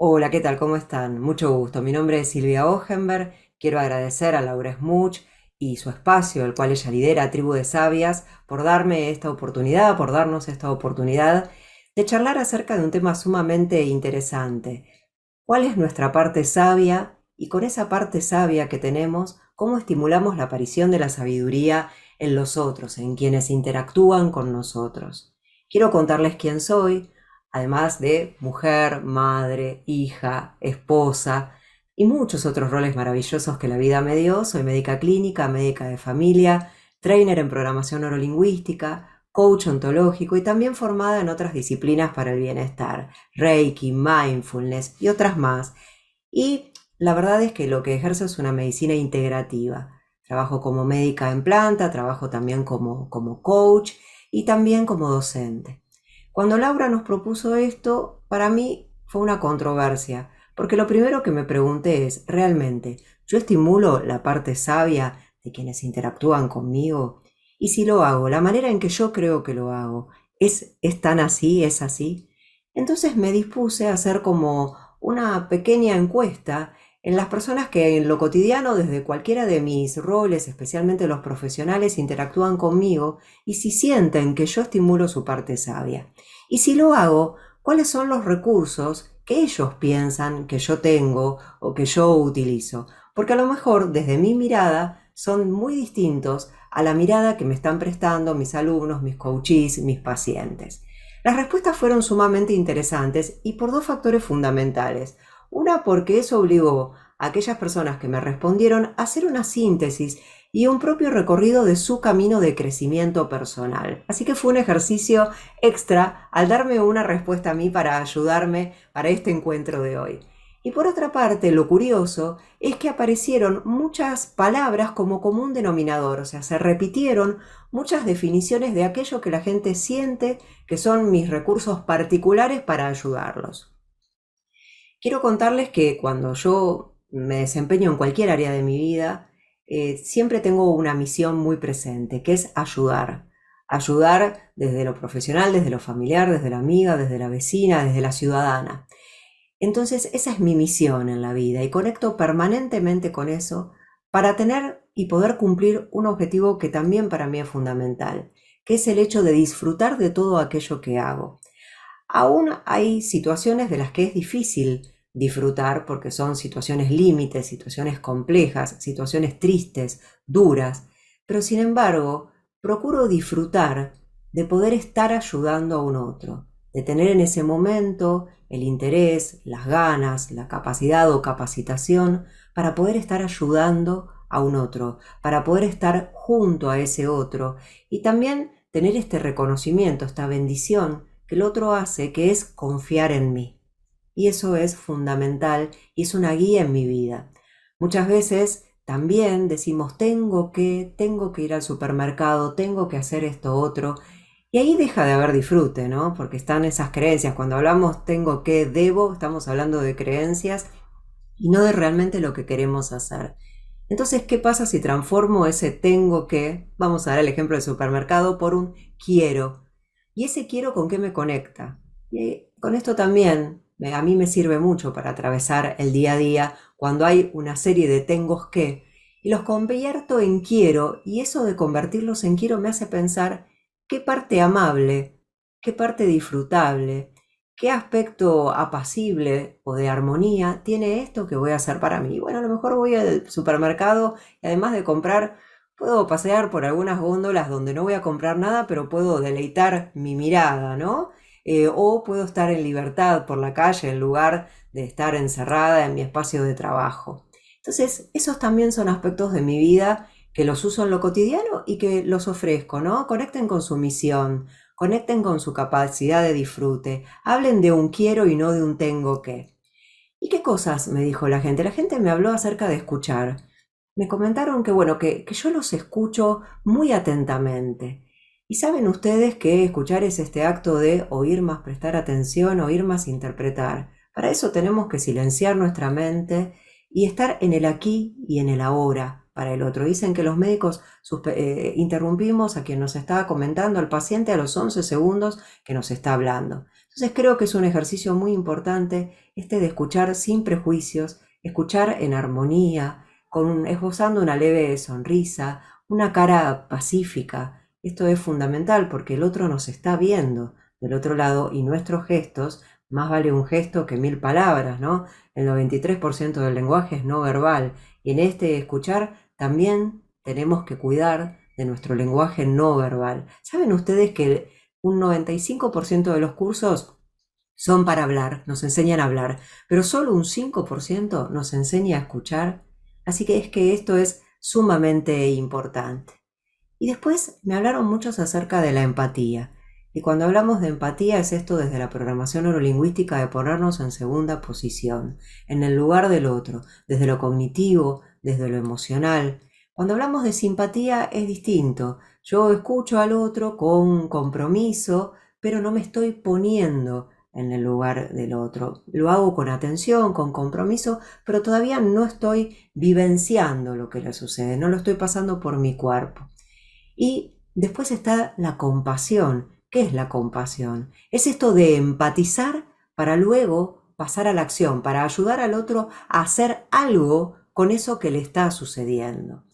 Hola, ¿qué tal? ¿Cómo están? Mucho gusto. Mi nombre es Silvia Ojenberg. Quiero agradecer a Laura Smuch y su espacio, el cual ella lidera, Tribu de Sabias, por darme esta oportunidad, por darnos esta oportunidad de charlar acerca de un tema sumamente interesante. ¿Cuál es nuestra parte sabia? Y con esa parte sabia que tenemos, ¿cómo estimulamos la aparición de la sabiduría en los otros, en quienes interactúan con nosotros? Quiero contarles quién soy, además de mujer, madre, hija, esposa y muchos otros roles maravillosos que la vida me dio. Soy médica clínica, médica de familia, trainer en programación neurolingüística, coach ontológico y también formada en otras disciplinas para el bienestar, Reiki, mindfulness y otras más. Y la verdad es que lo que ejerzo es una medicina integrativa. Trabajo como médica en planta, trabajo también como coach y también como docente. Cuando Laura nos propuso esto, para mí fue una controversia, porque lo primero que me pregunté es, ¿realmente yo estimulo la parte sabia de quienes interactúan conmigo? Y si lo hago, la manera en que yo creo que lo hago, ¿es tan así? ¿Es así? Entonces me dispuse a hacer como una pequeña encuesta en las personas que en lo cotidiano, desde cualquiera de mis roles, especialmente los profesionales, interactúan conmigo y si sienten que yo estimulo su parte sabia. Y si lo hago, ¿cuáles son los recursos que ellos piensan que yo tengo o que yo utilizo? Porque a lo mejor desde mi mirada son muy distintos a la mirada que me están prestando mis alumnos, mis coaches, mis pacientes. Las respuestas fueron sumamente interesantes y por dos factores fundamentales. Una, porque eso obligó a aquellas personas que me respondieron a hacer una síntesis y un propio recorrido de su camino de crecimiento personal. Así que fue un ejercicio extra al darme una respuesta a mí para ayudarme para este encuentro de hoy. Y por otra parte, lo curioso es que aparecieron muchas palabras como común denominador, o sea, se repitieron muchas definiciones de aquello que la gente siente que son mis recursos particulares para ayudarlos. Quiero contarles que cuando yo me desempeño en cualquier área de mi vida, siempre tengo una misión muy presente, que es ayudar. Ayudar desde lo profesional, desde lo familiar, desde la amiga, desde la vecina, desde la ciudadana. Entonces, esa es mi misión en la vida y conecto permanentemente con eso para tener y poder cumplir un objetivo que también para mí es fundamental, que es el hecho de disfrutar de todo aquello que hago. Aún hay situaciones de las que es difícil disfrutar porque son situaciones límites, situaciones complejas, situaciones tristes, duras, pero sin embargo, procuro disfrutar de poder estar ayudando a un otro, de tener en ese momento el interés, las ganas, la capacidad o capacitación para poder estar ayudando a un otro, para poder estar junto a ese otro y también tener este reconocimiento, esta bendición que el otro hace, que es confiar en mí. Y eso es fundamental y es una guía en mi vida. Muchas veces también decimos, tengo que ir al supermercado, tengo que hacer esto otro. Y ahí deja de haber disfrute, ¿no? Porque están esas creencias. Cuando hablamos tengo que, debo, estamos hablando de creencias y no de realmente lo que queremos hacer. Entonces, ¿qué pasa si transformo ese tengo que, vamos a dar el ejemplo del supermercado, por un quiero? ¿Y ese quiero con qué me conecta? Y con esto también a mí me sirve mucho para atravesar el día a día cuando hay una serie de tengos que y los convierto en quiero y eso de convertirlos en quiero me hace pensar qué parte amable, qué parte disfrutable, qué aspecto apacible o de armonía tiene esto que voy a hacer para mí. Bueno, a lo mejor voy al supermercado y además de comprar puedo pasear por algunas góndolas donde no voy a comprar nada, pero puedo deleitar mi mirada, ¿no? O puedo estar en libertad por la calle en lugar de estar encerrada en mi espacio de trabajo. Entonces, esos también son aspectos de mi vida que los uso en lo cotidiano y que los ofrezco, ¿no? Conecten con su misión, conecten con su capacidad de disfrute, hablen de un quiero y no de un tengo que. ¿Y qué cosas me dijo la gente? La gente me habló acerca de escuchar. Me comentaron que, bueno, que yo los escucho muy atentamente. Y saben ustedes que escuchar es este acto de oír más prestar atención, oír más interpretar. Para eso tenemos que silenciar nuestra mente y estar en el aquí y en el ahora para el otro. Dicen que los médicos interrumpimos a quien nos está comentando, al paciente, a los 11 segundos que nos está hablando. Entonces creo que es un ejercicio muy importante este de escuchar sin prejuicios, escuchar en armonía, esbozando una leve sonrisa, una cara pacífica. Esto es fundamental porque el otro nos está viendo del otro lado y nuestros gestos, más vale un gesto que 1000 palabras, ¿no? El 93% del lenguaje es no verbal y en este escuchar también tenemos que cuidar de nuestro lenguaje no verbal. ¿Saben ustedes que un 95% de los cursos son para hablar, nos enseñan a hablar, pero solo un 5% nos enseña a escuchar? Así que es que esto es sumamente importante. Y después me hablaron muchos acerca de la empatía. Y cuando hablamos de empatía es esto desde la programación neurolingüística de ponernos en segunda posición, en el lugar del otro, desde lo cognitivo, desde lo emocional. Cuando hablamos de simpatía es distinto. Yo escucho al otro con compromiso, pero no me estoy poniendo en el lugar del otro. Lo hago con atención, con compromiso, pero todavía no estoy vivenciando lo que le sucede, no lo estoy pasando por mi cuerpo. Y después está la compasión. ¿Qué es la compasión? Es esto de empatizar para luego pasar a la acción, para ayudar al otro a hacer algo con eso que le está sucediendo.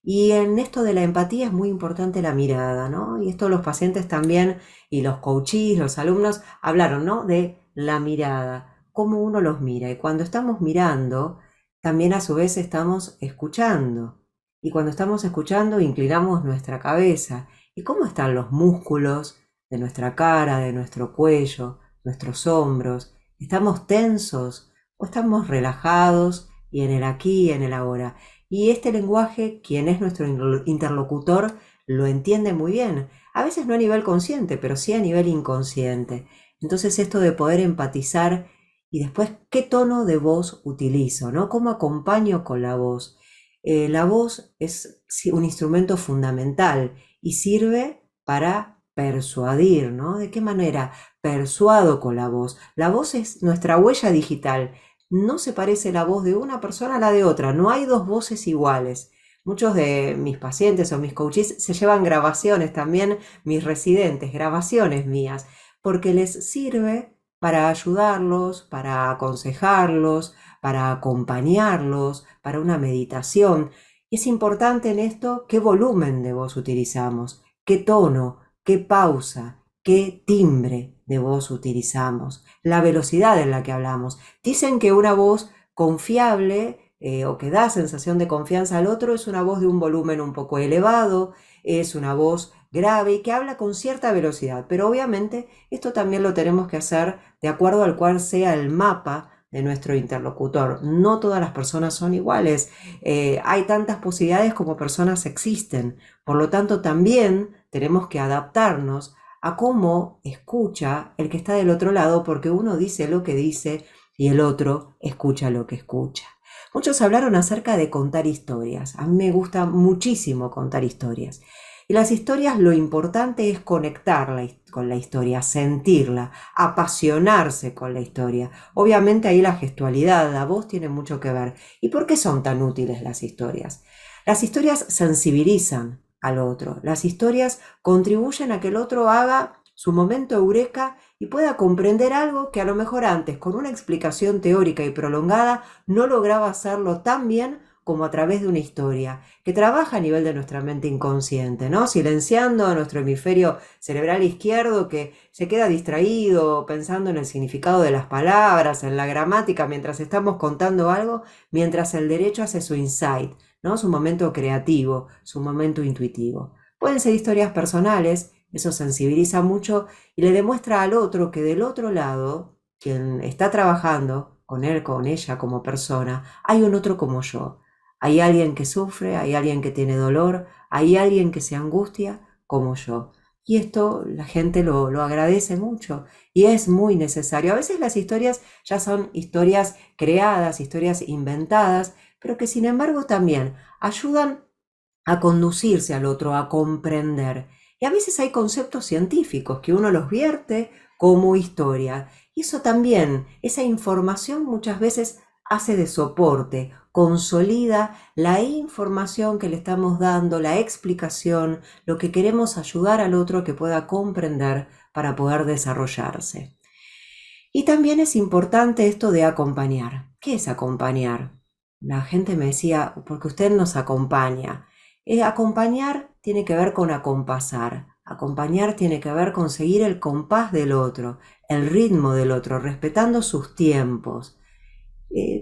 Y en esto de la empatía es muy importante la mirada, ¿no? Y esto los pacientes también, y los coaches, los alumnos, hablaron, ¿no? De la mirada, cómo uno los mira. Y cuando estamos mirando, también a su vez estamos escuchando. Y cuando estamos escuchando, inclinamos nuestra cabeza. ¿Y cómo están los músculos de nuestra cara, de nuestro cuello, nuestros hombros? ¿Estamos tensos o estamos relajados y en el aquí y en el ahora? Y este lenguaje, quien es nuestro interlocutor, lo entiende muy bien. A veces no a nivel consciente, pero sí a nivel inconsciente. Entonces esto de poder empatizar y después qué tono de voz utilizo, ¿no? ¿Cómo acompaño con la voz? La voz es un instrumento fundamental y sirve para persuadir, ¿no? ¿De qué manera persuado con la voz? La voz es nuestra huella digital. No se parece la voz de una persona a la de otra, no hay dos voces iguales. Muchos de mis pacientes o mis coaches se llevan grabaciones también, mis residentes, grabaciones mías, porque les sirve para ayudarlos, para aconsejarlos, para acompañarlos, para una meditación. Y es importante en esto qué volumen de voz utilizamos, qué tono, qué pausa, qué timbre de voz utilizamos, la velocidad en la que hablamos. Dicen que una voz confiable o que da sensación de confianza al otro es una voz de un volumen un poco elevado, es una voz grave y que habla con cierta velocidad, pero obviamente esto también lo tenemos que hacer de acuerdo al cual sea el mapa de nuestro interlocutor. No todas las personas son iguales, hay tantas posibilidades como personas existen, por lo tanto también tenemos que adaptarnos a cómo escucha el que está del otro lado, porque uno dice lo que dice y el otro escucha lo que escucha. Muchos hablaron acerca de contar historias. A mí me gusta muchísimo contar historias. Y las historias, lo importante es conectarla con la historia, sentirla, apasionarse con la historia. Obviamente ahí la gestualidad, la voz tiene mucho que ver. ¿Y por qué son tan útiles las historias? Las historias sensibilizan al otro. Las historias contribuyen a que el otro haga su momento eureka y pueda comprender algo que a lo mejor antes, con una explicación teórica y prolongada, no lograba hacerlo tan bien como a través de una historia, que trabaja a nivel de nuestra mente inconsciente, ¿no? Silenciando a nuestro hemisferio cerebral izquierdo que se queda distraído pensando en el significado de las palabras, en la gramática, mientras estamos contando algo, mientras el derecho hace su insight, ¿no? Su momento creativo, su momento intuitivo. Pueden ser historias personales, eso sensibiliza mucho y le demuestra al otro que del otro lado, quien está trabajando con él, con ella como persona, hay un otro como yo. Hay alguien que sufre, hay alguien que tiene dolor, hay alguien que se angustia como yo. Y esto la gente lo agradece mucho y es muy necesario. A veces las historias ya son historias creadas, historias inventadas, pero que sin embargo también ayudan a conducirse al otro, a comprender. Y a veces hay conceptos científicos que uno los vierte como historia. Y eso también, esa información muchas veces hace de soporte, consolida la información que le estamos dando, la explicación, lo que queremos ayudar al otro que pueda comprender para poder desarrollarse. Y también es importante esto de acompañar. ¿Qué es acompañar? La gente me decía, porque usted nos acompaña. Acompañar tiene que ver con acompasar. Acompañar tiene que ver con seguir el compás del otro, el ritmo del otro, respetando sus tiempos.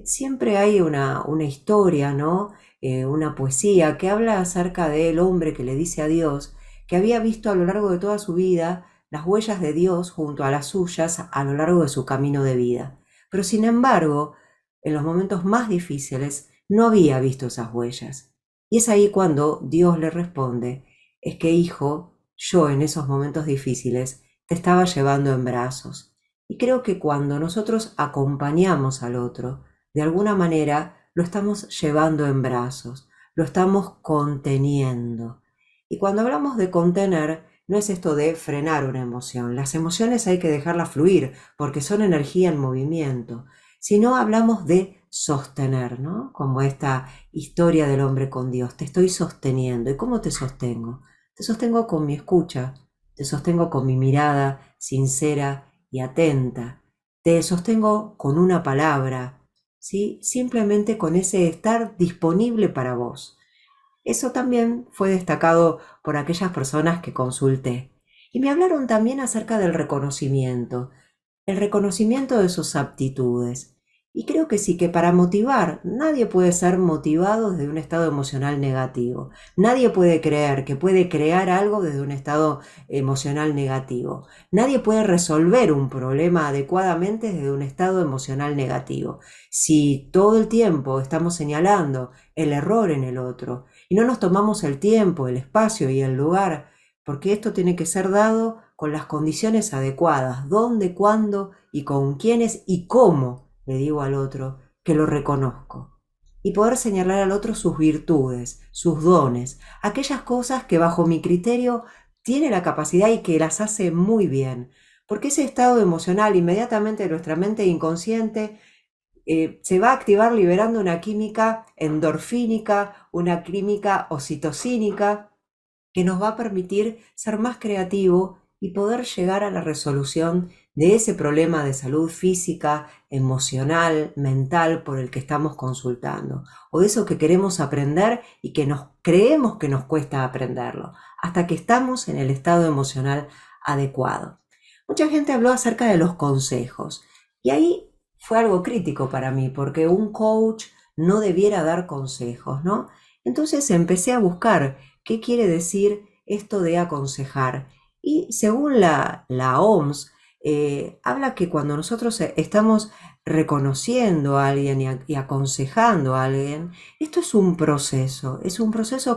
Siempre hay una historia, ¿no? Una poesía que habla acerca del hombre que le dice a Dios que había visto a lo largo de toda su vida las huellas de Dios junto a las suyas a lo largo de su camino de vida. Pero sin embargo, en los momentos más difíciles no había visto esas huellas. Y es ahí cuando Dios le responde, es que hijo, yo en esos momentos difíciles te estaba llevando en brazos. Y creo que cuando nosotros acompañamos al otro, de alguna manera lo estamos llevando en brazos, lo estamos conteniendo. Y cuando hablamos de contener, no es esto de frenar una emoción. Las emociones hay que dejarlas fluir porque son energía en movimiento. Sino hablamos de sostener, ¿no? Como esta historia del hombre con Dios. Te estoy sosteniendo. ¿Y cómo te sostengo? Te sostengo con mi escucha, te sostengo con mi mirada sincera y atenta, te sostengo con una palabra, ¿sí? Simplemente con ese estar disponible para vos. Eso también fue destacado por aquellas personas que consulté. Y me hablaron también acerca del reconocimiento, el reconocimiento de sus aptitudes. Y creo que sí, que para motivar, nadie puede ser motivado desde un estado emocional negativo. Nadie puede creer que puede crear algo desde un estado emocional negativo. Nadie puede resolver un problema adecuadamente desde un estado emocional negativo. Si todo el tiempo estamos señalando el error en el otro y no nos tomamos el tiempo, el espacio y el lugar, porque esto tiene que ser dado con las condiciones adecuadas, dónde, cuándo y con quiénes y cómo le digo al otro que lo reconozco. Y poder señalar al otro sus virtudes, sus dones, aquellas cosas que bajo mi criterio tiene la capacidad y que las hace muy bien. Porque ese estado emocional inmediatamente de nuestra mente inconsciente se va a activar liberando una química endorfínica, una química oxitocínica, que nos va a permitir ser más creativo y poder llegar a la resolución de ese problema de salud física, emocional, mental por el que estamos consultando, o de eso que queremos aprender y que nos creemos que nos cuesta aprenderlo, hasta que estamos en el estado emocional adecuado. Mucha gente habló acerca de los consejos y ahí fue algo crítico para mí, porque un coach no debiera dar consejos, ¿no? Entonces empecé a buscar qué quiere decir esto de aconsejar. Y según la OMS, habla que cuando nosotros estamos reconociendo a alguien y aconsejando a alguien, esto es un proceso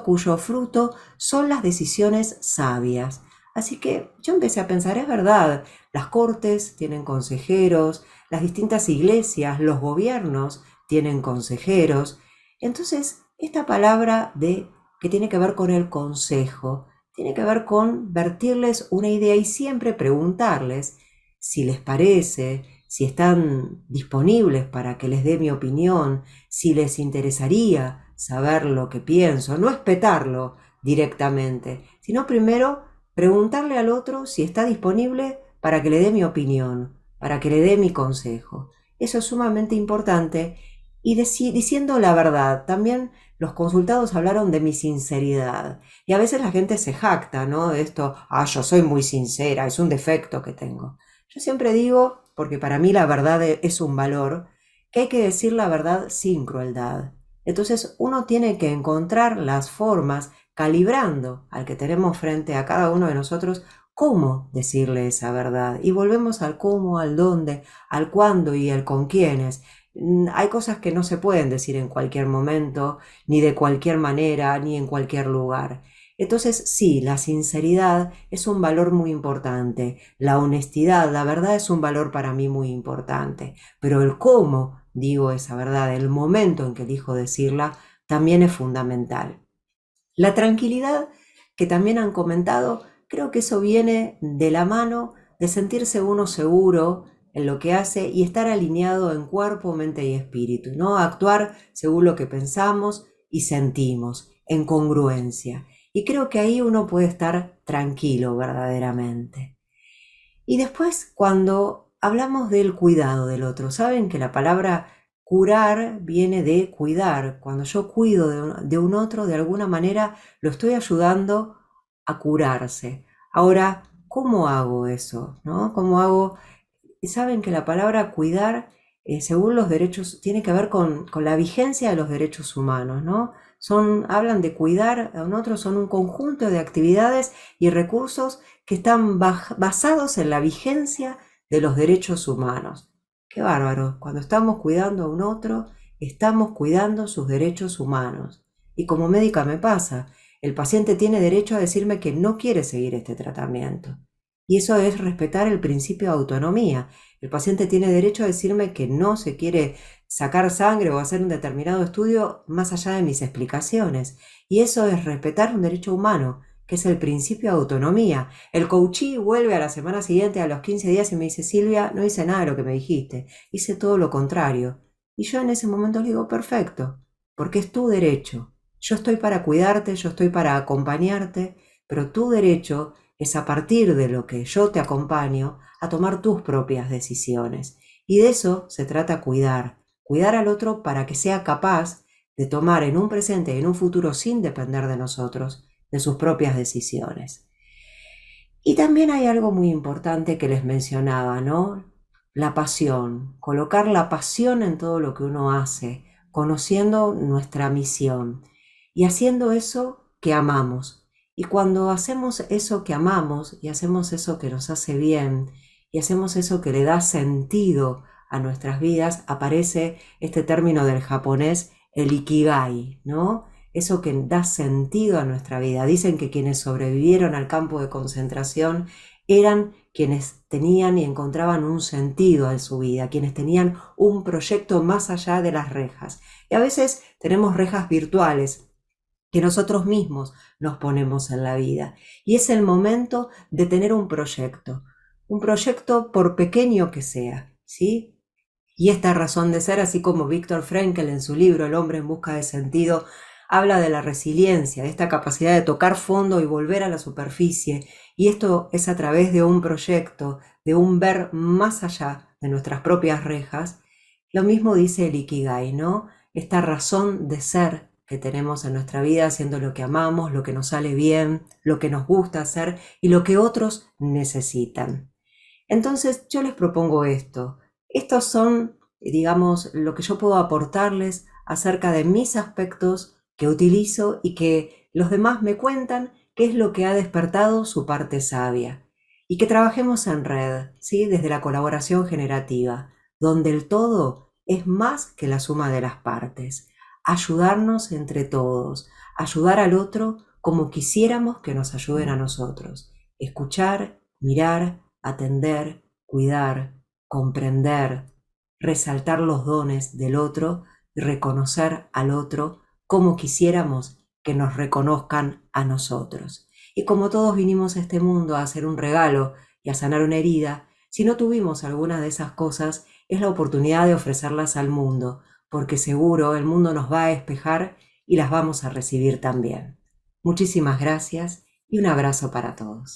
cuyo fruto son las decisiones sabias. Así que yo empecé a pensar, es verdad, las cortes tienen consejeros, las distintas iglesias, los gobiernos tienen consejeros. Entonces, esta palabra de que tiene que ver con el consejo, tiene que ver con vertirles una idea y siempre preguntarles si les parece, si están disponibles para que les dé mi opinión, si les interesaría saber lo que pienso, no espetarlo directamente, sino primero preguntarle al otro si está disponible para que le dé mi opinión, para que le dé mi consejo. Eso es sumamente importante y diciendo la verdad. También los consultados hablaron de mi sinceridad y a veces la gente se jacta, ¿no? De esto, yo soy muy sincera, es un defecto que tengo. Yo siempre digo, porque para mí la verdad es un valor, que hay que decir la verdad sin crueldad. Entonces uno tiene que encontrar las formas, calibrando al que tenemos frente a cada uno de nosotros, cómo decirle esa verdad. Y volvemos al cómo, al dónde, al cuándo y el con quiénes. Hay cosas que no se pueden decir en cualquier momento, ni de cualquier manera, ni en cualquier lugar. Entonces, sí, la sinceridad es un valor muy importante, la honestidad, la verdad es un valor para mí muy importante, pero el cómo digo esa verdad, el momento en que elijo decirla, también es fundamental. La tranquilidad que también han comentado, creo que eso viene de la mano de sentirse uno seguro en lo que hace y estar alineado en cuerpo, mente y espíritu, ¿no? Actuar según lo que pensamos y sentimos, en congruencia. Y creo que ahí uno puede estar tranquilo verdaderamente. Y después, cuando hablamos del cuidado del otro. Saben que la palabra curar viene de cuidar. Cuando yo cuido de un otro, de alguna manera lo estoy ayudando a curarse. Ahora, ¿cómo hago eso? ¿No? ¿Cómo hago? Y saben que la palabra cuidar, según los derechos, tiene que ver con la vigencia de los derechos humanos, ¿no? Hablan de cuidar a un otro, son un conjunto de actividades y recursos que están basados en la vigencia de los derechos humanos. Qué bárbaro, cuando estamos cuidando a un otro, estamos cuidando sus derechos humanos. Y como médica me pasa, el paciente tiene derecho a decirme que no quiere seguir este tratamiento. Y eso es respetar el principio de autonomía. El paciente tiene derecho a decirme que no se quiere sacar sangre o hacer un determinado estudio más allá de mis explicaciones. Y eso es respetar un derecho humano, que es el principio de autonomía. El coachee vuelve a la semana siguiente, a los 15 días, y me dice: Silvia, no hice nada de lo que me dijiste, hice todo lo contrario. Y yo en ese momento le digo: perfecto, porque es tu derecho. Yo estoy para cuidarte, yo estoy para acompañarte, pero tu derecho es, a partir de lo que yo te acompaño, a tomar tus propias decisiones. Y de eso se trata cuidar al otro para que sea capaz de tomar en un presente y en un futuro, sin depender de nosotros, de sus propias decisiones. Y también hay algo muy importante que les mencionaba, ¿no? La pasión, colocar la pasión en todo lo que uno hace, conociendo nuestra misión y haciendo eso que amamos. Y cuando hacemos eso que amamos y hacemos eso que nos hace bien y hacemos eso que le da sentido a nuestras vidas, aparece este término del japonés, el ikigai, ¿no? Eso que da sentido a nuestra vida. Dicen que quienes sobrevivieron al campo de concentración eran quienes tenían y encontraban un sentido en su vida, quienes tenían un proyecto más allá de las rejas. Y a veces tenemos rejas virtuales que nosotros mismos nos ponemos en la vida. Y es el momento de tener un proyecto por pequeño que sea, ¿sí? Y esta razón de ser, así como Viktor Frankl en su libro El hombre en busca de sentido, habla de la resiliencia, de esta capacidad de tocar fondo y volver a la superficie. Y esto es a través de un proyecto, de un ver más allá de nuestras propias rejas. Lo mismo dice el Ikigai, ¿no? Esta razón de ser que tenemos en nuestra vida, haciendo lo que amamos, lo que nos sale bien, lo que nos gusta hacer y lo que otros necesitan. Entonces yo les propongo esto. Estos son, digamos, lo que yo puedo aportarles acerca de mis aspectos que utilizo y que los demás me cuentan qué es lo que ha despertado su parte sabia. Y que trabajemos en red, ¿sí? Desde la colaboración generativa, donde el todo es más que la suma de las partes. Ayudarnos entre todos, ayudar al otro como quisiéramos que nos ayuden a nosotros. Escuchar, mirar, atender, cuidar, comprender, resaltar los dones del otro y reconocer al otro como quisiéramos que nos reconozcan a nosotros. Y como todos vinimos a este mundo a hacer un regalo y a sanar una herida, si no tuvimos alguna de esas cosas, es la oportunidad de ofrecerlas al mundo, porque seguro el mundo nos va a despejar y las vamos a recibir también. Muchísimas gracias y un abrazo para todos.